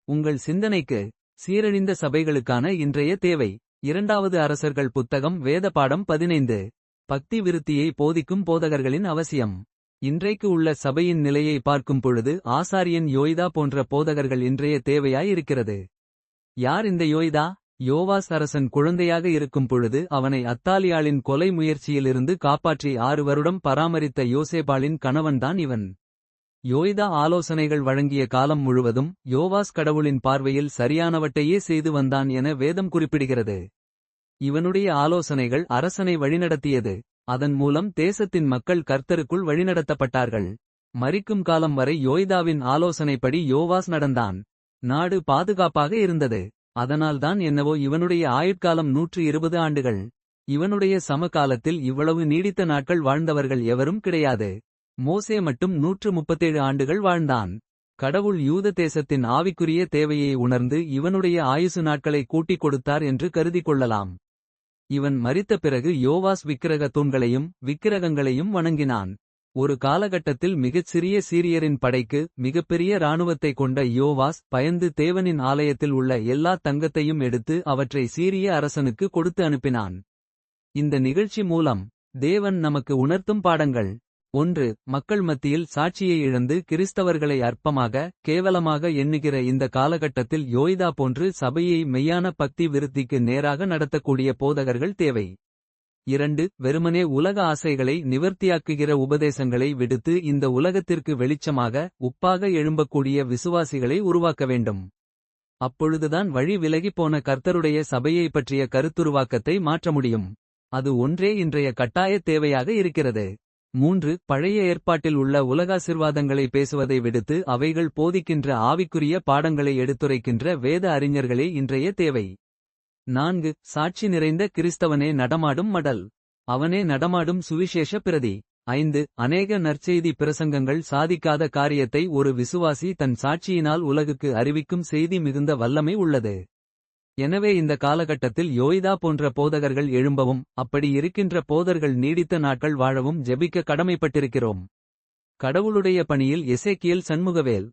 உங்கள் சிந்தனைக்கு சீரழிந்த சபைகளுக்கான இன்றைய தேவை. இரண்டாவது அரசர்கள் புத்தகம் வேத பாடம் 15. பக்தி விருத்தியை போதிக்கும் போதகர்களின் அவசியம். இன்றைக்கு உள்ள சபையின் நிலையை பார்க்கும் பொழுது ஆசாரியன் யோய்தா போன்ற போதகர்கள் இன்றைய தேவையாயிருக்கிறது. யார் இந்த யோய்தா? யோவாஸ் அரசன் குழந்தையாக இருக்கும் பொழுது அவனை அத்தாலியாளின் கொலை முயற்சியிலிருந்து காப்பாற்றி 6 வருடம் பராமரித்த யோசேபாளின் கணவன்தான் இவன். யோய்தா ஆலோசனைகள் வழங்கிய காலம் முழுவதும் யோவாஸ் கடவுளின் பார்வையில் சரியானவற்றையே செய்து வந்தான் என வேதம் குறிப்பிடுகிறது. இவனுடைய ஆலோசனைகள் அரசனை வழிநடத்தியது. அதன் மூலம் தேசத்தின் மக்கள் கர்த்தருக்குள் வழிநடத்தப்பட்டார்கள். மரிக்கும் காலம் வரை யோய்தாவின் ஆலோசனைப்படி யோவாஸ் நடந்தான். நாடு பாதுகாப்பாக இருந்தது. அதனால்தான் என்னவோ இவனுடைய ஆயுட்காலம் 120 ஆண்டுகள். இவனுடைய சமகாலத்தில் இவ்வளவு நீடித்த நாட்கள் வாழ்ந்தவர்கள் எவரும் கிடையாது. மோசே மட்டும் 137 ஆண்டுகள் வாழ்ந்தான். கடவுள் யூத தேசத்தின் ஆவிக்குரிய தேவையை உணர்ந்து இவனுடைய ஆயுசு நாட்களை கூட்டிக் கொடுத்தார் என்று கருதி கொள்ளலாம். இவன் மரித்த பிறகு யோவாஸ் விக்கிரக தூண்களையும் விக்கிரகங்களையும் வணங்கினான். ஒரு காலகட்டத்தில் மிகச் சிறிய சீரியரின் படைக்கு மிகப்பெரிய இராணுவத்தை கொண்ட யோவாஸ் பயந்து தேவனின் ஆலயத்தில் உள்ள எல்லா தங்கத்தையும் எடுத்து அவற்றை சீரிய அரசனுக்கு கொடுத்து அனுப்பினான். இந்த நிகழ்ச்சி மூலம் தேவன் நமக்கு உணர்த்தும் பாடங்கள். 1. மக்கள் மத்தியில் சாட்சியை இழந்து கிறிஸ்தவர்களை அற்பமாக கேவலமாக எண்ணுகிற இந்த காலகட்டத்தில் யோய்தா போன்று சபையை மெய்யான பக்தி விருத்திக்கு நேராக நடத்தக்கூடிய போதகர்கள் தேவை. 2. வெறுமனே உலக ஆசைகளை நிவர்த்தியாக்குகிற உபதேசங்களை விடுத்து இந்த உலகத்திற்கு வெளிச்சமாக உப்பாக எழும்பக்கூடிய விசுவாசிகளை உருவாக்க வேண்டும். அப்பொழுதுதான் வழி விலகிப்போன கர்த்தருடைய சபையை பற்றிய கருத்துருவாக்கத்தை மாற்ற முடியும். அது ஒன்றே இன்றைய கட்டாய தேவையாக இருக்கிறது. 3. பழைய ஏற்பாட்டில் உள்ள உலகாசிர்வாதங்களை பேசுவதை விடுத்து அவைகள் போதிக்கின்ற ஆவிக்குரிய பாடங்களை எடுத்துரைக்கின்ற வேத அறிஞர்களே இன்றைய தேவை. 4. சாட்சி நிறைந்த கிறிஸ்தவனே நடமாடும் மடல். அவனே நடமாடும் சுவிசேஷ பிரதி. 5. அநேக நற்செய்தி பிரசங்கங்கள் சாதிக்காத காரியத்தை ஒரு விசுவாசி தன் சாட்சியினால் உலகுக்கு அறிவிக்கும் செய்தி மிகுந்த வல்லமை உள்ளது. எனவே இந்த காலகட்டத்தில் யோய்தா போன்ற போதகர்கள் எழும்பவும் அப்படி இருக்கின்ற போதர்கள் நீடித்த நாட்கள் வாழவும் ஜெபிக்க கடமைப்பட்டிருக்கிறோம். கடவுளுடைய பணியில் எசேக்கியேல் சண்முகவேல்.